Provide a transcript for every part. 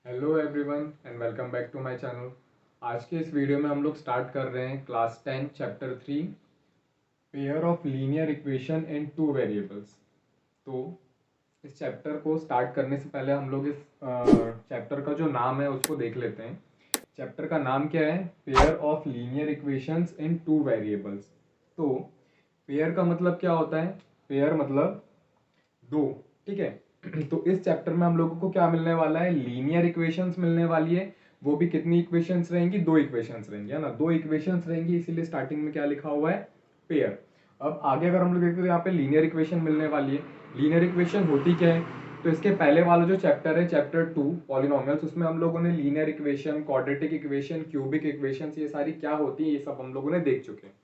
Hello everyone and welcome back to my channel. आज के इस वीडियो में हम लोग स्टार्ट कर रहे हैं class 10 chapter 3 pair of linear equation in two variables. तो इस चैप्टर को स्टार्ट करने से पहले हम लोग इस चैप्टर का जो नाम है उसको देख लेते हैं। चैप्टर का नाम क्या है? Pair of linear equations in two variables. तो पेयर का मतलब क्या होता है? पेयर मतलब दो, ठीक है। तो इस चैप्टर में हम लोगों को क्या मिलने वाला है? लीनियर इक्वेशंस मिलने वाली है। वो भी कितनी इक्वेशंस रहेंगी? दो इक्वेशंस रहेंगी, है ना। दो इक्वेशंस रहेंगी, इसीलिए स्टार्टिंग में क्या लिखा हुआ है? पेयर। अब आगे अगर हम लोग देखते हैं तो यहाँ पे लीनियर इक्वेशन मिलने वाली है। लीनियर इक्वेशन होती क्या है? तो इसके पहले वाला जो चैप्टर है, चैप्टर 2 पॉलिनोमियल्स, उसमें हम लोगों ने linear equation, quadratic equation, cubic equation, ये सारी क्या होती है ये सब हम लोगों ने देख चुके हैं।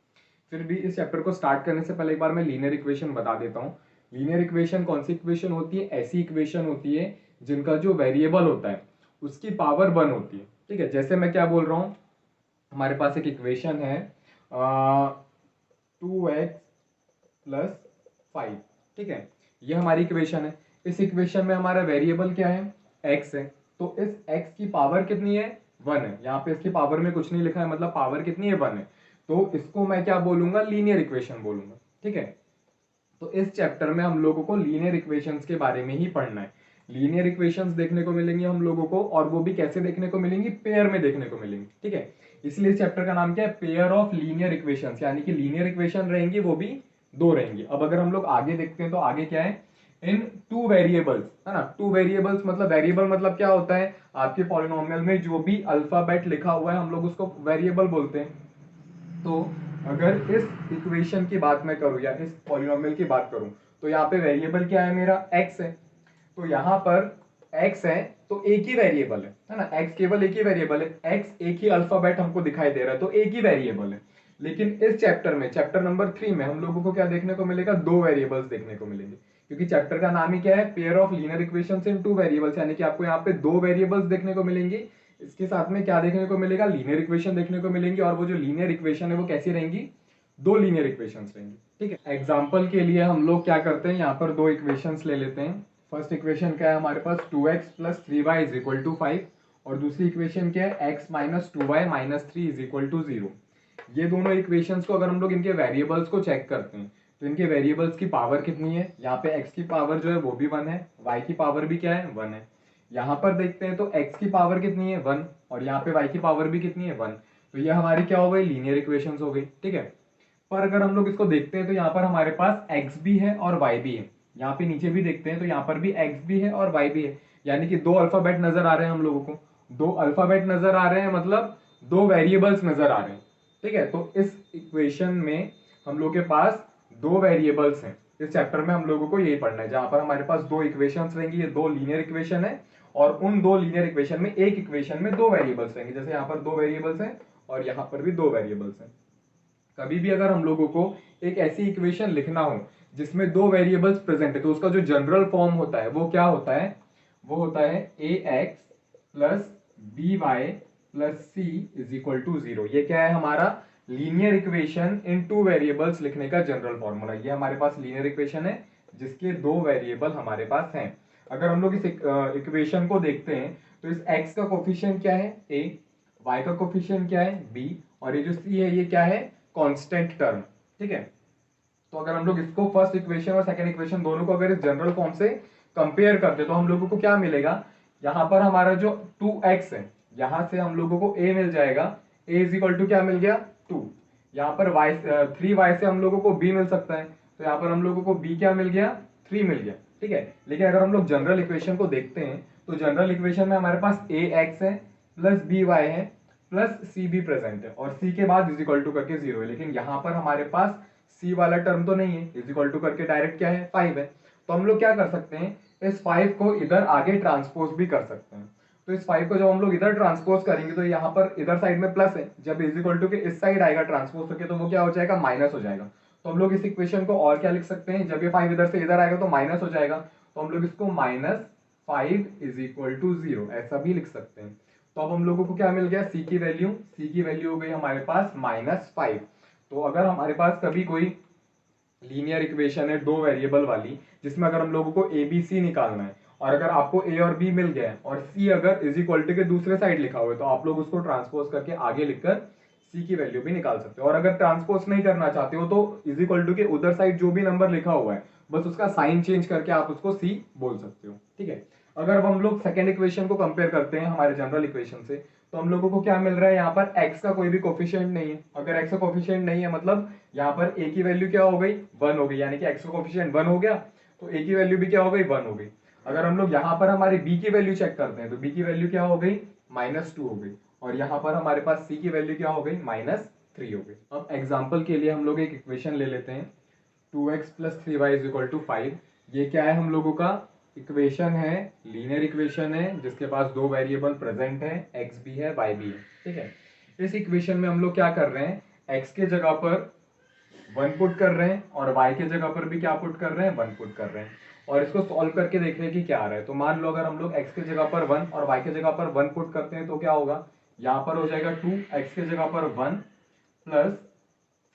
फिर भी इस चैप्टर को स्टार्ट करने से पहले एक बार मैं लीनियर इक्वेशन बता देता हूँ। लीनियर इक्वेशन कौन सी इक्वेशन होती है? ऐसी इक्वेशन होती है जिनका जो वेरिएबल होता है उसकी पावर 1 होती है, ठीक है। जैसे मैं क्या बोल रहा हूँ, हमारे पास एक इक्वेशन है 2x प्लस 5, ठीक है। ये हमारी इक्वेशन है। इस इक्वेशन में हमारा वेरिएबल क्या है? x है। तो इस x की पावर कितनी है? 1 है। यहाँ पे इसकी पावर में कुछ नहीं लिखा है, मतलब पावर कितनी है? 1 है। तो इसको मैं क्या बोलूंगा? लीनियर इक्वेशन बोलूंगा, ठीक है। तो इस चैप्टर में हम लोगों को लीनियर इक्वेशंस के बारे में ही पढ़ना है। लीनियर इक्वेशंस देखने को मिलेंगी हम लोगों को, और वो भी कैसे देखने को मिलेंगी? पेयर में देखने को मिलेंगी, ठीक है। इसलिए इस चैप्टर का नाम क्या है? पेयर ऑफ लीनियर इक्वेशंस, यानी कि लीनियर इक्वेशन रहेंगी, वो भी दो रहेंगी। अब अगर हम लोग आगे देखते हैं तो आगे क्या है? इन टू वेरिएबल्स, है ना। टू वेरिएबल्स मतलब, वेरिएबल मतलब क्या होता है? आपके पॉलिनोमियल में जो भी अल्फाबेट लिखा हुआ है हम लोग उसको वेरिएबल बोलते हैं। तो अगर इस इक्वेशन की बात मैं करूं या इस पॉलिनोमियल की बात करूं, तो यहाँ पे वेरिएबल क्या है? मेरा x है। तो यहाँ पर x है तो एक ही वेरिएबल है ना। x केवल एक ही वेरिएबल है, x एक ही अल्फाबेट हमको दिखाई दे रहा है, तो एक ही वेरिएबल है। लेकिन इस चैप्टर में, चैप्टर नंबर 3 में हम लोगों को क्या देखने को मिलेगा? दो वेरिएबल्स देखने को मिलेंगे, क्योंकि चैप्टर का नाम ही क्या है? Pair of linear equations in two variables, यानी कि आपको यहाँ पे दो वेरिएबल्स देखने को मिलेंगी। इसके साथ में क्या देखने को मिलेगा? लीनियर इक्वेशन देखने को मिलेंगी। और वो जो लीनियर इक्वेशन है वो कैसी रहेंगी? दो लीनियर इक्वेशंस रहेंगी, ठीक है। एग्जांपल के लिए हम लोग क्या करते हैं, यहाँ पर दो इक्वेशंस ले लेते हैं। फर्स्ट इक्वेशन क्या है हमारे पास? 2x plus 3y is equal to 5। और दूसरी इक्वेशन क्या है? x minus 2y minus 3 is equal to 0। ये दोनों इक्वेशंस को अगर हम लोग इनके वेरिएबल्स को चेक करते हैं तो इनके वेरिएबल्स की पावर कितनी है? यहाँ पे x की पावर जो है वो भी 1 है, y की पावर भी क्या है? 1 है। यहाँ पर देखते हैं तो x की पावर कितनी है? 1। और यहाँ पे y की पावर भी कितनी है? 1। तो ये हमारी क्या हो गई? लीनियर इक्वेशंस हो गई, ठीक है। पर अगर हम लोग इसको देखते हैं तो यहाँ पर हमारे पास x भी है और y भी है। यहाँ पे नीचे भी देखते हैं तो यहाँ पर भी x भी है और y भी है, यानी कि दो अल्फाबेट नजर आ रहे हैं हम लोगों को। दो अल्फाबेट नजर आ रहे हैं मतलब दो वेरिएबल्स नजर आ रहे हैं, ठीक है। तो इस इक्वेशन में हम लोग के पास दो वेरिएबल्स हैं। इस चैप्टर में हम लोगों को यही पढ़ना है, जहां पर हमारे पास दो इक्वेशंस रहेंगी। ये दो लीनियर इक्वेशन है, और उन दो लीनियर इक्वेशन में एक इक्वेशन में दो वेरिएबल्स रहेंगे। जैसे यहाँ पर दो वेरिएबल्स हैं और यहाँ पर भी दो वेरिएबल्स हैं। कभी भी अगर हम लोगों को एक ऐसी इक्वेशन लिखना हो जिसमें दो वेरिएबल्स प्रेजेंट है, तो उसका जो जनरल फॉर्म होता है वो क्या होता है? वो होता है ax plus b y plus c is equal to 0। ये क्या है हमारा? Linear equation in two variables लिखने का जनरल फॉर्मूला। ये हमारे पास लीनियर इक्वेशन है जिसके दो वेरिएबल हमारे पास हैं। अगर हम लोग इस इक्वेशन को देखते हैं तो इस x का कोफिशिएंट क्या है? a, y का कोफिशिएंट क्या है? b, और ये जो c है ये क्या है? कांस्टेंट टर्म, ठीक है। तो अगर हम लोग इसको फर्स्ट इक्वेशन और सेकंड इक्वेशन दोनों को अगर इस जनरल फॉर्म से कंपेयर करते तो हम लोगों को क्या मिलेगा? यहाँ पर हमारा जो 2x है, यहाँ से हम लोगों को a मिल जाएगा। a इज इक्वल टू क्या मिल गया? 2। यहाँ पर y 3y से हम लोगों को b मिल सकता है, तो यहाँ पर हम लोगों को b क्या मिल गया? 3 मिल गया, ठीक है। लेकिन अगर हम लोग जनरल इक्वेशन को देखते हैं तो जनरल इक्वेशन में हमारे पास ax है प्लस by है प्लस सी भी प्रेजेंट है, और सी के बाद इज इक्वल टू करके 0 है। लेकिन यहाँ पर हमारे पास सी वाला टर्म तो नहीं है, इज इक्वल टू करके डायरेक्ट क्या है? 5 है। तो हम लोग क्या कर सकते हैं? इस 5 को इधर आगे ट्रांसपोज भी कर सकते हैं। तो इस 5 को जब हम लोग इधर ट्रांसपोज करेंगे तो यहाँ पर इधर साइड में प्लस है, जब इज इक्वल टू के इस साइड आएगा ट्रांसपोज होके तो वो क्या हो जाएगा? माइनस हो जाएगा। तो हम लोग इस इक्वेशन को और क्या लिख सकते हैं? जब ये 5 इधर से इधर आएगा तो माइनस हो जाएगा, तो हम लोग इसको -5 इज इक्वल टू 0 ऐसा भी लिख सकते हैं। तो अब हम लोगों को क्या मिल गया? सी की वैल्यू, सी की वैल्यू हो गई हमारे पास -5। तो अगर हमारे पास कभी कोई लीनियर इक्वेशन है दो वेरिएबल वाली, जिसमें अगर हम लोगों को ए बी सी निकालना है और अगर आपको ए और बी मिल गया है और सी अगर इज इक्वल टू के दूसरे साइड लिखा हुआ है तो आप लोग उसको ट्रांसपोज करके आगे लिखकर सी की वैल्यू भी निकाल सकते हो। और अगर ट्रांसपोज नहीं करना चाहते हो तो इज इक्वल टू के उधर साइड जो भी नंबर लिखा हुआ है बस उसका साइन चेंज करके आप उसको सी बोल सकते हो। ठीक है, अगर अब हम लोग सेकेंड इक्वेशन को कंपेयर करते हैं हमारे जनरल इक्वेशन से तो हम लोगों को क्या मिल रहा है, यहाँ पर x का कोई भी कोफिशिएंट नहीं है। अगर x का कोफिशिएंट नहीं है मतलब यहाँ पर a की वैल्यू क्या हो गई, 1 हो गई, यानी कि x का कोफिशिएंट 1 हो गया तो a की वैल्यू भी क्या हो गई, 1 हो गई। अगर हम लोग यहाँ पर हमारी b की वैल्यू चेक करते हैं तो b की वैल्यू क्या हो गई, -2 हो गई। और यहाँ पर हमारे पास c की वैल्यू क्या हो गई, -3 हो गई। अब एग्जाम्पल के लिए हम लोग एक इक्वेशन ले लेते हैं 2x + 3y = 5। ये क्या है हम लोगों का इक्वेशन है, लीनियर इक्वेशन है जिसके पास दो वेरिएबल प्रेजेंट है, x भी है y भी है। ठीक है, इस इक्वेशन में हम लोग क्या कर रहे हैं, x के जगह पर 1 पुट कर रहे हैं और y के जगह पर भी क्या पुट कर रहे हैं, 1 पुट कर रहे हैं और इसको सॉल्व करके देख रहे हैं कि क्या आ रहा है। तो मान लो अगर हम लोग x के जगह पर 1 और y के जगह पर 1 पुट करते हैं तो क्या होगा, यहाँ पर हो जाएगा 2, x के जगह पर 1 प्लस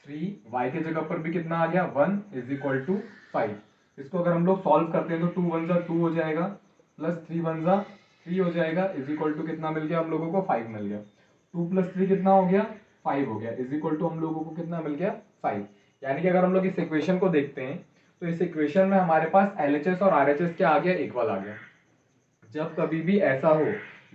3, y के जगह पर भी कितना आ गया 1 = 5। इसको अगर हम लोग सॉल्व करते हैं तो 2 1 जा 2 हो जाएगा प्लस 3 1 जा 3 हो जाएगा = कितना मिल गया हम लोगों को, 5 मिल गया। 2 + 3 कितना हो गया, 5 हो गया = हम लोगों को कितना मिल गया, 5। यानी कि अगर हम लोग इस इक्वेशन को देखते हैं तो इस इक्वेशन में हमारे पास LHS और RHS क्या आ गया, इक्वल आ गया। जब कभी भी ऐसा हो,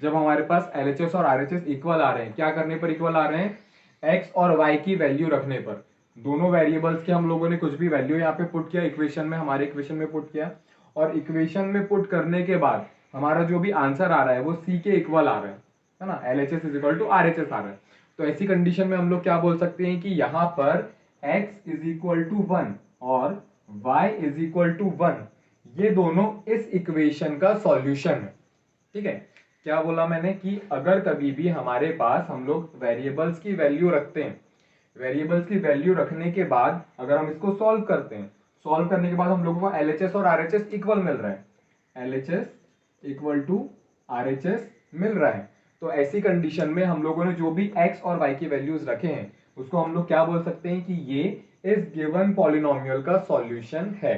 जब हमारे पास LHS और RHS इक्वल आ रहे हैं, क्या करने पर इक्वल आ रहे हैं, x और y की वैल्यू रखने पर। दोनों वेरिएबल्स के हम लोगों ने कुछ भी वैल्यू यहाँ पे पुट किया इक्वेशन में, हमारे इक्वेशन में पुट किया और इक्वेशन में पुट करने के बाद हमारा जो भी आंसर आ रहा है वो c के इक्वल आ रहा है ना, LHS = RHS आ रहा है। तो ऐसी कंडीशन में हम लोग क्या बोल सकते हैं कि यहाँ पर x = 1 और y = 1, ये दोनों इस इक्वेशन का सॉल्यूशन है। ठीक है, क्या बोला मैंने कि अगर कभी भी हमारे पास हम लोग वेरिएबल्स की वैल्यू रखते हैं, वेरिएबल्स की वैल्यू रखने के बाद अगर हम इसको सॉल्व करते हैं, सॉल्व करने के बाद हम लोगों को LHS और RHS इक्वल मिल रहा है, LHS = RHS मिल रहा है, तो ऐसी कंडीशन में हम लोगों ने जो भी x और y की वैल्यूज रखे हैं उसको हम लोग क्या बोल सकते हैं कि ये इस गिवन पॉलिनोमियल का सॉल्यूशन है।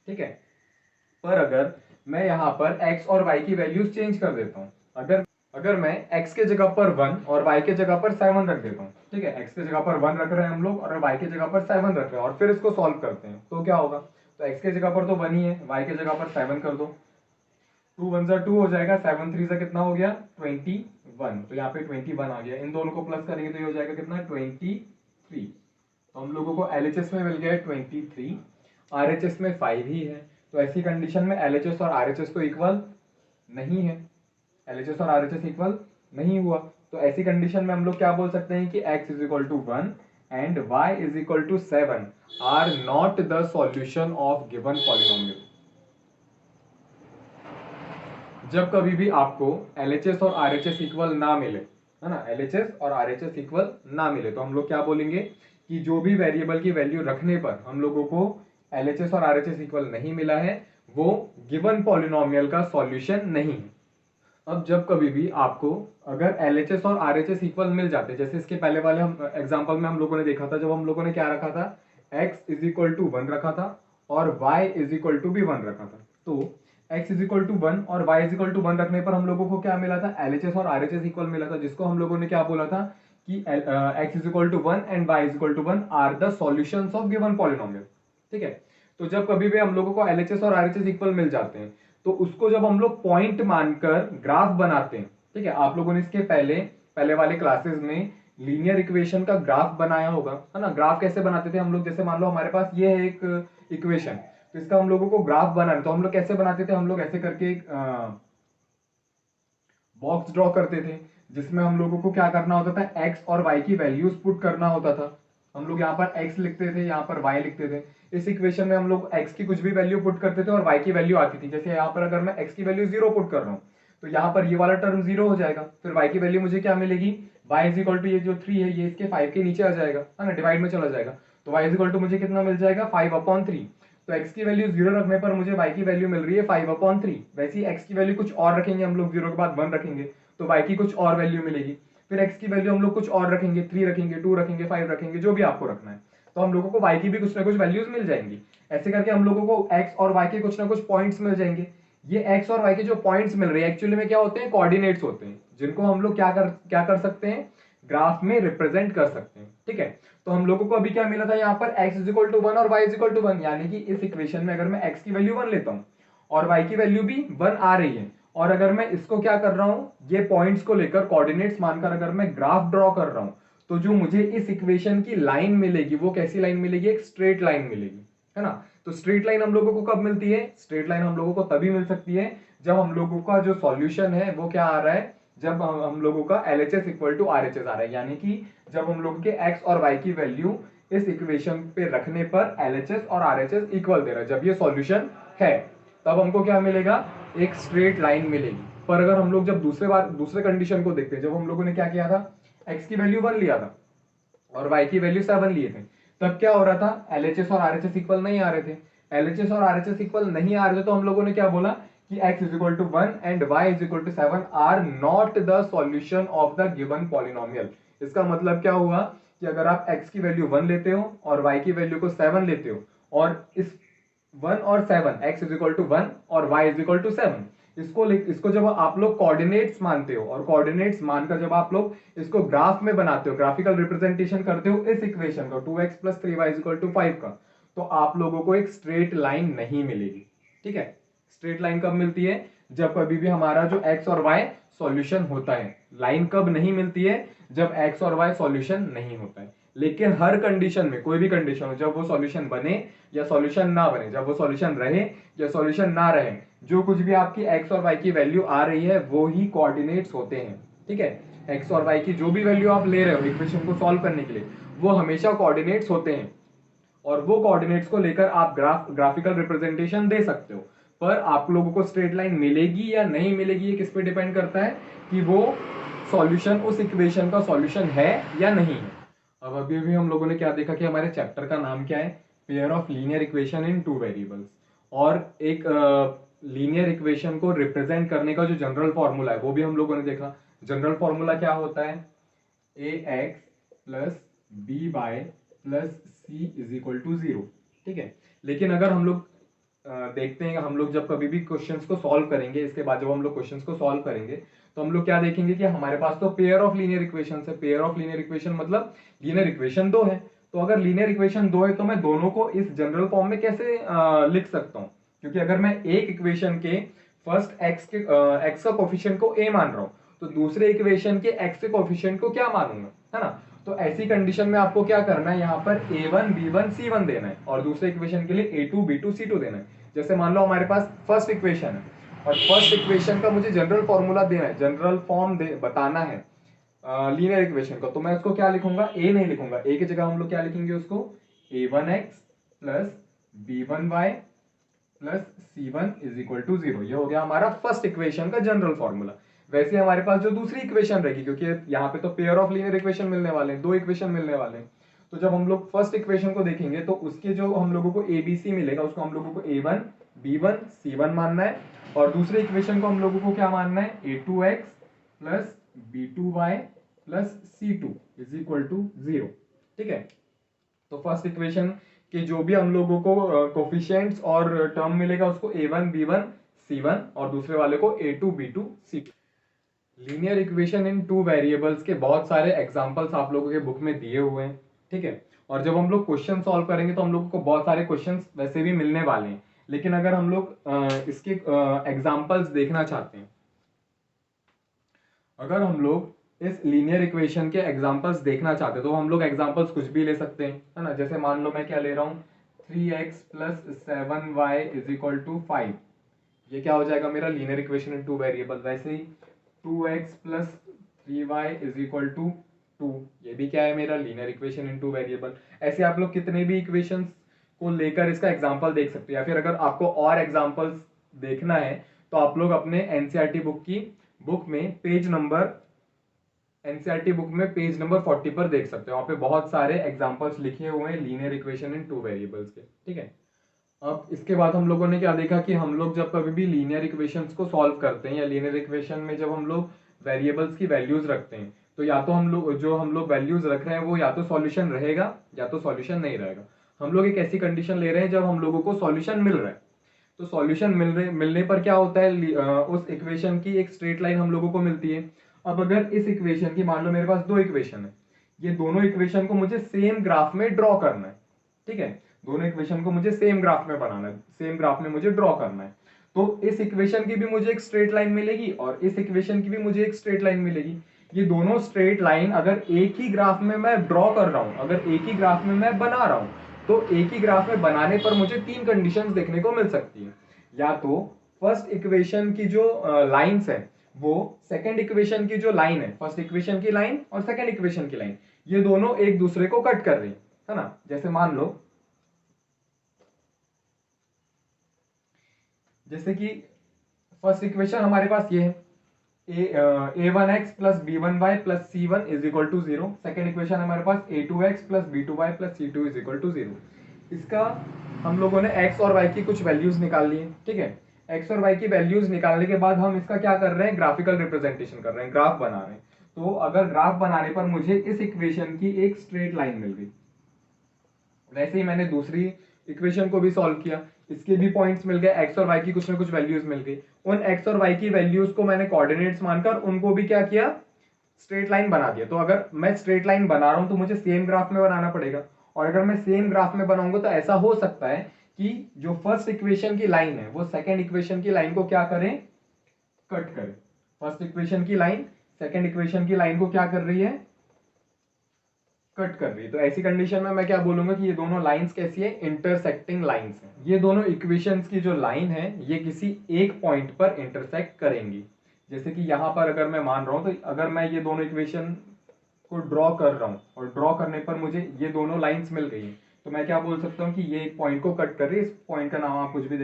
ठीक है, पर अगर मैं यहाँ पर x और y की वैल्यूज चेंज कर देता हूँ, अगर मैं x के जगह पर 1 और y के जगह पर 7 रख देता हूँ, ठीक है, x के जगह पर 1 रख रहे हैं हम लोग और y के जगह पर 7 रख रहे हैं और फिर इसको सॉल्व करते हैं तो क्या होगा, तो x के जगह पर तो 1 ही है, y के जगह पर 7 कर दो, 2 1 जा 2 हो जाएगा, 7 3 जा कितना हो गया 21, तो यहाँ पे 21 आ गया। इन दोनों को प्लस करेंगे तो ये हो जाएगा कितना 23। तो हम लोगों को LHS में मिल गया 23, RHS में 5 ही है। तो ऐसी कंडीशन में LHS और RHS तो इक्वल नहीं है, LHS और RHS इक्वल नहीं हुआ। तो ऐसी कंडीशन में हम लोग क्या बोल सकते हैं कि x = 1 and y = 7 are not the solution of given polynomial. जब कभी भी आपको LHS और RHS इक्वल ना मिले, है ना, LHS और RHS इक्वल ना मिले तो हम लोग क्या बोलेंगे कि जो भी वेरिएबल की वैल्यू रखने पर हम लोगों को LHS और RHS इक्वल नहीं मिला है वो गिवन पॉलिनोमियल का सॉल्यूशन नहीं है। अब जब कभी भी आपको अगर LHS और RHS इक्वल मिल जाते, जैसे इसके पहले वाले हम एग्जांपल में हम लोगों ने देखा था, जब हम लोगों ने क्या रखा था, x = 1 रखा था और y = भी 1 रखा था। तो x = 1 और y = 1 रखने पर हम लोगों को क्या मिला था, LHS और RHS इक्वल मिला था, जिसको हम लोगों ने क्या बोला था कि x = 1 and y = 1 are the solutions of given polynomial. ठीक है, तो जब कभी भी हम लोगों को LHS और RHS इक्वल मिल जाते हैं तो उसको जब हम लोग पॉइंट मानकर ग्राफ बनाते हैं, ठीक है, आप लोगों ने इसके पहले वाले क्लासेस में लीनियर इक्वेशन का ग्राफ बनाया होगा, है ना। ग्राफ कैसे बनाते थे हम लोग, जैसे मान लो हमारे पास ये है एक इक्वेशन, तो इसका हम लोगों को ग्राफ बनाना, तो हम लोग कैसे बनाते थे, हम लोग ऐसे करके एक बॉक्स ड्रॉ करते थे जिसमें हम लोगों को क्या करना होता था, x और y की वैल्यूज पुट करना होता था। हम लोग यहाँ पर x लिखते थे, यहाँ पर y लिखते थे। इस इक्वेशन में हम लोग x की कुछ भी वैल्यू पुट करते थे और y की वैल्यू आती थी। जैसे यहाँ पर अगर मैं x की वैल्यू 0 पुट कर रहा हूँ तो यहाँ पर ये वाला टर्म 0 हो जाएगा, फिर y की वैल्यू मुझे क्या मिलेगी, y = ये जो 3 है ये इसके 5 के नीचे आ जाएगा, है ना, डिवाइड में चला जाएगा, तो y = मुझे कितना मिल जाएगा 5/3। तो x की वैल्यू 0 रखने पर मुझे y की वैल्यू मिल रही है 5/3। वैसे ही x की वैल्यू कुछ और रखेंगे हम लोग, 0 के बाद 1 रखेंगे तो y की कुछ और वैल्यू मिलेगी, फिर x की वैल्यू हम लोग कुछ और रखेंगे, 3 रखेंगे, 2 रखेंगे, 5 रखेंगे, जो भी आपको रखना है, तो हम लोगों को y की भी कुछ ना कुछ वैल्यूज मिल जाएंगी। ऐसे करके हम लोगों को x और y के कुछ ना कुछ पॉइंट्स मिल जाएंगे। ये एक्स और वाई के जो पॉइंट्स मिल रहे हैं एक्चुअली में क्या होते हैं, कोऑर्डिनेट्स होते हैं, जिनको हम लोग क्या कर सकते हैं, ग्राफ में रिप्रेजेंट कर सकते हैं। ठीक है, तो हम लोगों को अभी क्या मिला था यहाँ पर x इज इक्वल टू 1 और y इज इक्वल टू 1, यानी कि इस इक्वेशन में अगर मैं x की वैल्यू 1 लेता हूँ और y की वैल्यू भी 1 आ रही है, और अगर मैं इसको क्या कर रहा हूँ, ये पॉइंट्स को लेकर कोऑर्डिनेट्स मानकर अगर मैं ग्राफ ड्रॉ कर रहा हूँ, तो जो मुझे इस इक्वेशन की लाइन मिलेगी वो कैसी लाइन मिलेगी, एक स्ट्रेट लाइन मिलेगी, है ना। तो स्ट्रेट लाइन हम लोगों को कब मिलती है, स्ट्रेट लाइन हम लोगों को तभी मिल सकती है जब हम लोगों का जो सॉल्यूशन है वो क्या आ रहा है, जब हम लोगों का LHS इक्वल टू RHS आ रहा है, यानी कि जब हम लोगों के x और y की वैल्यू इस इक्वेशन पे रखने पर LHS और RHS इक्वल दे रहा है, जब ये सॉल्यूशन है तब हमको क्या मिलेगा, एक स्ट्रेट लाइन मिलेगी। पर अगर हम लोग जब दूसरे कंडीशन को देखते हैं, जब हम लोगों ने क्या किया था, x की वैल्यू 1 लिया था और y की वैल्यू 7 लिए थे, तब क्या हो रहा था, LHS और RHS इक्वल नहीं आ रहे थे। LHS और RHS इक्वल नहीं आ रहे थे तो हम लोगों ने क्या बोला कि x is equal to 1 and y is equal to 7 are not the solution of the given polynomial. इसका मतलब क्या हुआ कि अगर आप x की वैल्यू 1 लेते हो और y की वैल्यू को 7 लेते हो, और इस 1 और 7, x इज इक्वल टू 1 और y इज इक्वल टू 7, इसको जब आप लोग कोऑर्डिनेट्स मानते हो और कोऑर्डिनेट्स मानकर जब आप लोग इसको ग्राफ में बनाते हो, ग्राफिकल रिप्रेजेंटेशन करते हो इस इक्वेशन का 2x plus 3y is equal to 5 का, तो आप लोगों को एक स्ट्रेट लाइन नहीं मिलेगी। ठीक है, स्ट्रेट लाइन कब मिलती है, जब कभी भी हमारा जो x और y सॉल्यूशन होता है। लाइन कब नहीं मिलती है, जब x और y सॉल्यूशन नहीं होता है। लेकिन हर कंडीशन में, कोई भी कंडीशन हो, जब वो सॉल्यूशन बने या सॉल्यूशन ना बने, जब वो सॉल्यूशन रहे या सॉल्यूशन ना रहे, जो कुछ भी आपकी x और y की वैल्यू आ रही है वो ही कोऑर्डिनेट्स होते हैं। ठीक है, x और y की जो भी वैल्यू आप ले रहे हो इक्वेशन को सॉल्व करने के लिए, वो हमेशा कोऑर्डिनेट्स होते हैं, और वो कोऑर्डिनेट्स को लेकर आप ग्राफिकल रिप्रेजेंटेशन दे सकते हो। पर आप लोगों को स्ट्रेट लाइन मिलेगी या नहीं मिलेगी ये किस पे डिपेंड करता है, कि वो सॉल्यूशन उस इक्वेशन का सॉल्यूशन है या नहीं है। अब अभी भी हम लोगों ने क्या देखा कि हमारे चैप्टर का नाम क्या है, pair of linear equation in two variables, और एक लीनियर इक्वेशन को रिप्रेजेंट करने का जो जनरल फॉर्मूला है वो भी हम लोगों ने देखा। जनरल फॉर्मूला क्या होता है, ax plus b by plus c is equal to 0। ठीक है, लेकिन अगर हम लोग देखते हैं, हम लोग जब कभी भी क्वेश्चंस को सॉल्व करेंगे, इसके बाद जब हम लोग क्वेश्चंस को सॉल्व करेंगे तो हम लोग क्या देखेंगे कि हमारे पास तो पेयर ऑफ लीनियर इक्वेशन है। पेयर ऑफ लीनियर इक्वेशन मतलब लीनियर इक्वेशन दो है, तो अगर लीनियर इक्वेशन दो है तो मैं दोनों को इस जनरल फॉर्म में कैसे लिख सकता हूँ, क्योंकि अगर मैं एक इक्वेशन के फर्स्ट एक्स का कोफिशिएंट को a मान रहा हूँ, तो दूसरे इक्वेशन के x के कोफिशिएंट को क्या मानूंगा, है ना। तो ऐसी कंडीशन में आपको क्या करना है, यहाँ पर a1 b1 c1 देना है, और दूसरे इक्वेशन के लिए a2 b2 c2 देना है। जैसे मान लो हमारे पास फर्स्ट इक्वेशन है और फर्स्ट इक्वेशन का मुझे जनरल फॉर्मूला देना है, जनरल फॉर्म बताना है लीनियर इक्वेशन का, तो मैं उसको क्या लिखूंगा, a नहीं लिखूंगा, a की जगह हम लोग क्या लिखेंगे उसको, a1x plus b1y plus c1 is equal to 0। ये हो गया हमारा फर्स्ट इक्वेशन का जनरल फॉर्मूला। वैसे हमारे पास जो दूसरी इक्वेशन रहेगी, क्योंकि यहाँ पे तो पेयर ऑफ लीनियर इक्वेशन मिलने वाले हैं, दो इक्वेशन मिलने वाले हैं, तो जब हम लोग फर्स्ट इक्वेशन को देखेंगे तो उसके जो हम लोगों को ABC मिलेगा उसको हम लोगों को a1 b1 c1 मानना है, और दूसरे इक्वेशन को हम लोगों को क्या मानना है, a2x plus b2y plus c2 is equal to 0। ठीक है, तो फर्स्ट इक्वेशन कि जो भी हम लोगों को कोफिशिएंट्स और टर्म मिलेगा उसको a1 b1 c1, और दूसरे वाले को a2 b2 c2। Linear equation in two variables के बहुत सारे एग्जांपल्स आप लोगों के बुक में दिए हुए हैं। ठीक है, और जब हम लोग क्वेश्चन सॉल्व करेंगे तो हम लोगों को बहुत सारे क्वेश्चंस वैसे भी मिलने वाले हैं, लेकिन अगर हम लोग इसके एग्जांपल्स देखना चाहते हैं, अगर हम लोग इस लीनियर इक्वेशन के एग्जांपल्स देखना चाहते हैं तो हम लोग एग्जांपल्स कुछ भी ले सकते हैं, है ना। जैसे मान लो मैं क्या ले रहा हूँ, 3x plus 7y is equal to 5, ये क्या हो जाएगा मेरा linear equation in two variable. वैसे ही 2x plus 3y is equal to 2, ये भी क्या है मेरा linear equation in two variable. ऐसे आप लोग कितने भी इक्वेशंस को लेकर इसका एग्जांपल देख सकते हैं, या फिर अगर आपको और एग्जांपल्स देखना है तो आप लोग अपने एनसीईआरटी बुक में पेज नंबर एनसीईआरटी बुक में पेज नंबर 40 पर देख सकते हो, वहां पे बहुत सारे एग्जांपल्स लिखे हुए हैं linear equation in two variables के। ठीक है, अब इसके बाद हम लोगों ने क्या देखा कि हम लोग जब कभी भी लीनियर इक्वेशंस को सॉल्व करते हैं या लीनियर इक्वेशन में जब हम लोग वेरिएबल्स की वैल्यूज रखते हैं, तो या तो हम लोग वैल्यूज रख रहे हैं वो या तो सॉल्यूशन रहेगा या तो सॉल्यूशन नहीं रहेगा। हम लोग एक ऐसी कंडीशन ले रहे हैं जब हम लोगों को सॉल्यूशन मिल रहा है, तो सॉल्यूशन मिलने पर क्या होता है, उस इक्वेशन की एक स्ट्रेट लाइन हम लोगों को मिलती है। अब अगर इस इक्वेशन की, मान लो मेरे पास दो इक्वेशन है, ये दोनों इक्वेशन को मुझे सेम ग्राफ में ड्रॉ करना है, ठीक है, दोनों इक्वेशन को मुझे सेम ग्राफ में बनाना है, सेम ग्राफ में मुझे ड्रॉ करना है। तो इस इक्वेशन की भी मुझे एक स्ट्रेट लाइन मिलेगी और इस इक्वेशन की भी मुझे एक स्ट्रेट लाइन मिलेगी। ये दोनों स्ट्रेट लाइन अगर एक ही ग्राफ में मैं ड्रॉ कर रहा हूं, अगर एक ही ग्राफ में मैं बना रहा हूं, तो एक ही ग्राफ में बनाने पर मुझे तीन कंडीशंस देखने को मिल सकती है। या तो फर्स्ट इक्वेशन की जो लाइंस है वो सेकंड इक्वेशन की जो लाइन है, फर्स्ट इक्वेशन की लाइन और सेकंड इक्वेशन की लाइन, ये दोनों एक दूसरे को कट कर रही है ना। जैसे मान लो, जैसे कि फर्स्ट इक्वेशन हमारे पास ये है, a1x plus b1y plus c1 is equal to 0। Second equation हमारे पास a2x plus b2y plus c2 is equal to 0। इसका हम लोगों ने x और y की कुछ वैल्यूज निकाल ली है, ठीक है। x और y की वैल्यूज निकालने के बाद हम इसका क्या कर रहे हैं, ग्राफिकल रिप्रेजेंटेशन कर रहे हैं, ग्राफ बना रहे हैं। तो अगर ग्राफ बनाने पर मुझे इस इक्वेशन की एक स्ट्रेट लाइन मिल गई, वैसे ही मैंने दूसरी इक्वेशन को भी सॉल्व किया, इसके भी पॉइंट्स मिल गए, एक्स और वाई की कुछ ना कुछ वैल्यूज मिल गई। उन एक्स और वाई की वैल्यूज को मैंने कोऑर्डिनेट्स मानकर उनको भी क्या किया, स्ट्रेट लाइन बना दिया। तो अगर मैं स्ट्रेट लाइन बना रहा हूं तो मुझे सेम ग्राफ में बनाना पड़ेगा, और अगर मैं सेम ग्राफ में बनाऊंगा तो ऐसा हो सकता है कि जो फर्स्ट इक्वेशन की लाइन है वो सेकेंड इक्वेशन की लाइन को क्या करें, कट करें। फर्स्ट इक्वेशन की लाइन सेकेंड इक्वेशन की लाइन को क्या कर रही है, कट कर रही है। तो ऐसी कंडीशन में मैं क्या बोलूंगा कि ये दोनों लाइंस कैसी है, इंटरसेक्टिंग लाइंस हैं। ये दोनों इक्वेशंस की जो लाइन है ये किसी एक पॉइंट पर इंटरसेक्ट करेंगी। जैसे कि यहां पर अगर मैं मान रहा हूं, तो अगर मैं ये दोनों इक्वेशन को ड्रॉ कर रहा हूं और ड्रॉ करने पर मुझे ये दोनों लाइंस मिल गई हैं, तो मैं क्या बोल सकता हूँ कि ये एक पॉइंट को कट कर रही है। इस पॉइंट का नाम आप कुछ भी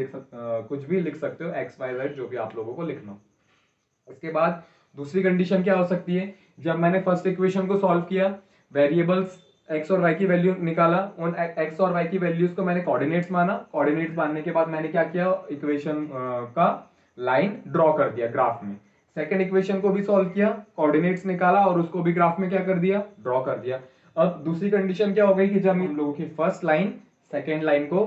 लिख सकते हो, एक्स वाई जेड, जो भी आप लोगों को लिखना हो। इसके बाद दूसरी कंडीशन क्या हो सकती है, जब मैंने फर्स्ट इक्वेशन को सॉल्व किया, वेरिएबल्स एक्स और वाई की वैल्यू निकाला, उन एक्स और वाई की वैल्यूज को मैंने कोऑर्डिनेट्स माना, कोऑर्डिनेट्स मानने के बाद मैंने क्या किया, इक्वेशन का लाइन ड्रॉ कर दिया ग्राफ में। सेकंड इक्वेशन को भी सॉल्व किया, कोऑर्डिनेट्स निकाला और उसको भी ग्राफ में क्या कर दिया, ड्रॉ कर दिया। अब दूसरी कंडीशन क्या हो गई कि जब हम लोगों की फर्स्ट लाइन सेकेंड लाइन को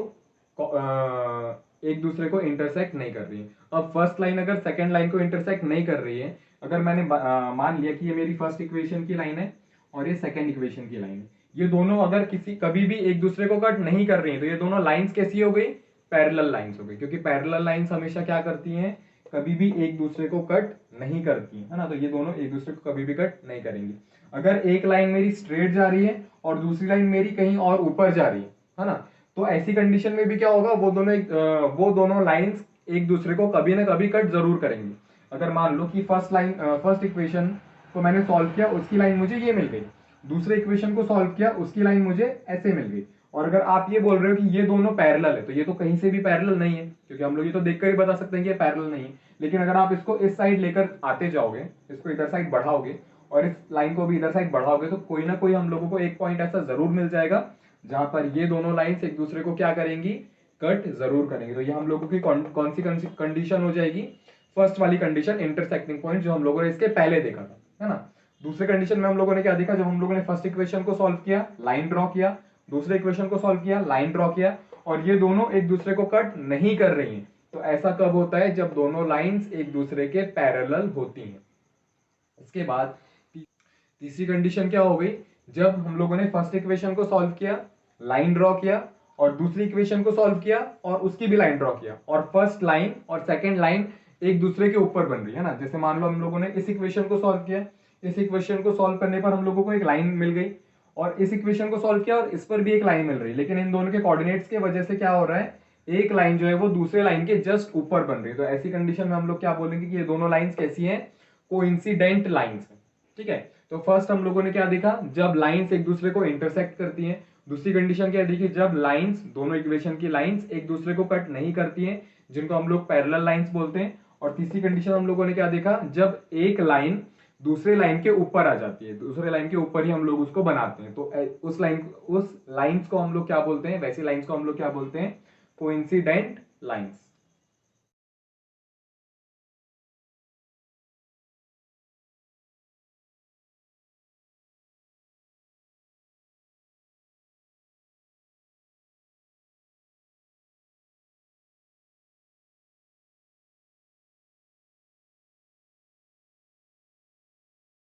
एक दूसरे को इंटरसेक्ट नहीं कर रही है। अब फर्स्ट लाइन अगर सेकेंड लाइन को इंटरसेक्ट नहीं कर रही है, अगर मैंने मान लिया कि ये मेरी फर्स्ट इक्वेशन की लाइन है और ये सेकेंड इक्वेशन की लाइन है, ये दोनों अगर कभी भी एक दूसरे को कट नहीं कर रही है, तो ये दोनों लाइंस कैसी हो गई, पैरेलल लाइंस हो गई। क्योंकि पैरेलल लाइंस हमेशा क्या करती हैं, कभी भी एक दूसरे को कट नहीं करती है ना। तो ये दोनों एक दूसरे को कभी भी कट नहीं करेंगी। अगर एक लाइन मेरी स्ट्रेट जा रही है और दूसरी लाइन मेरी कहीं और ऊपर जा रही है ना, तो ऐसी कंडीशन में भी क्या होगा, वो दोनों लाइंस एक दूसरे को कभी ना कभी कट जरूर करेंगी। अगर मान लो कि फर्स्ट इक्वेशन को मैंने सॉल्व किया, उसकी लाइन मुझे ये मिल गई, दूसरे इक्वेशन को सॉल्व किया, उसकी लाइन मुझे ऐसे मिल गई। और अगर आप ये बोल रहे हो कि ये दोनों पैरेलल है, तो ये तो कहीं से भी पैरेलल नहीं है, क्योंकि हम लोग ये तो देखकर ही बता सकते हैं कि ये पैरेलल नहीं है। लेकिन अगर आप इसको इस साइड लेकर आते जाओगे, इसको इधर साइड बढ़ाओगे और इस लाइन को भी इधर साइड बढ़ाओगे, तो कोई ना कोई हम लोगों को एक पॉइंट ऐसा जरूर मिल जाएगा जहां पर ये दोनों लाइंस एक दूसरे को क्या करेंगी, कट जरूर करेंगे। तो ये हम लोगों की कौन सी कंडीशन हो जाएगी, फर्स्ट वाली कंडीशन, इंटरसेक्टिंग पॉइंट, जो हम लोगों ने इसके पहले देखा था, है ना। दूसरे कंडीशन में हम लोगों ने क्या देखा, जब हम लोगों ने फर्स्ट इक्वेशन को सॉल्व किया, लाइन ड्रॉ किया, दूसरे इक्वेशन को सॉल्व किया, लाइन ड्रॉ किया, और ये दोनों एक दूसरे को कट नहीं कर रही हैं। तो ऐसा कब होता है, जब दोनों लाइंस एक दूसरे के पैरेलल होती हैं। इसके बाद तीसरी कंडीशन क्या हो गई, जब हम लोगों ने फर्स्ट इक्वेशन को सॉल्व किया, लाइन ड्रॉ किया, और दूसरी इक्वेशन को सॉल्व किया और उसकी भी लाइन ड्रॉ किया, और फर्स्ट लाइन और सेकेंड लाइन एक दूसरे के ऊपर बन रही है ना। जैसे मान लो हम लोगों ने इस इक्वेशन को सॉल्व किया, इस इक्वेशन को सॉल्व करने पर हम लोगों को एक लाइन मिल गई, और इस इक्वेशन को सॉल्व किया और इस पर भी एक लाइन मिल रही है। लेकिन इन दोनों के कोऑर्डिनेट्स की वजह से क्या हो रहा है, एक लाइन जो है वो दूसरे लाइन के जस्ट ऊपर बन रही है। तो ऐसी कंडीशन में हम लोग क्या बोलेंगे कि ये दोनों लाइंस कैसी हैं, कोइंसिडेंट लाइंस हैं, ठीक है। तो फर्स्ट हम लोगों ने क्या देखा, जब लाइंस एक दूसरे को इंटरसेक्ट करती हैं। दूसरी कंडीशन क्या देखी, जब लाइंस, दोनों इक्वेशन की लाइंस एक दूसरे को कट नहीं करती हैं, जिनको हम लोग पैरेलल लाइंस बोलते हैं। और तीसरी कंडीशन हम लोगों ने क्या देखा, जब एक लाइन दूसरे लाइन के ऊपर आ जाती है, दूसरे लाइन के ऊपर ही हम लोग उसको बनाते हैं। तो उस लाइंस को हम लोग क्या बोलते हैं, वैसी लाइंस को हम लोग क्या बोलते हैं, कोइंसिडेंट लाइंस।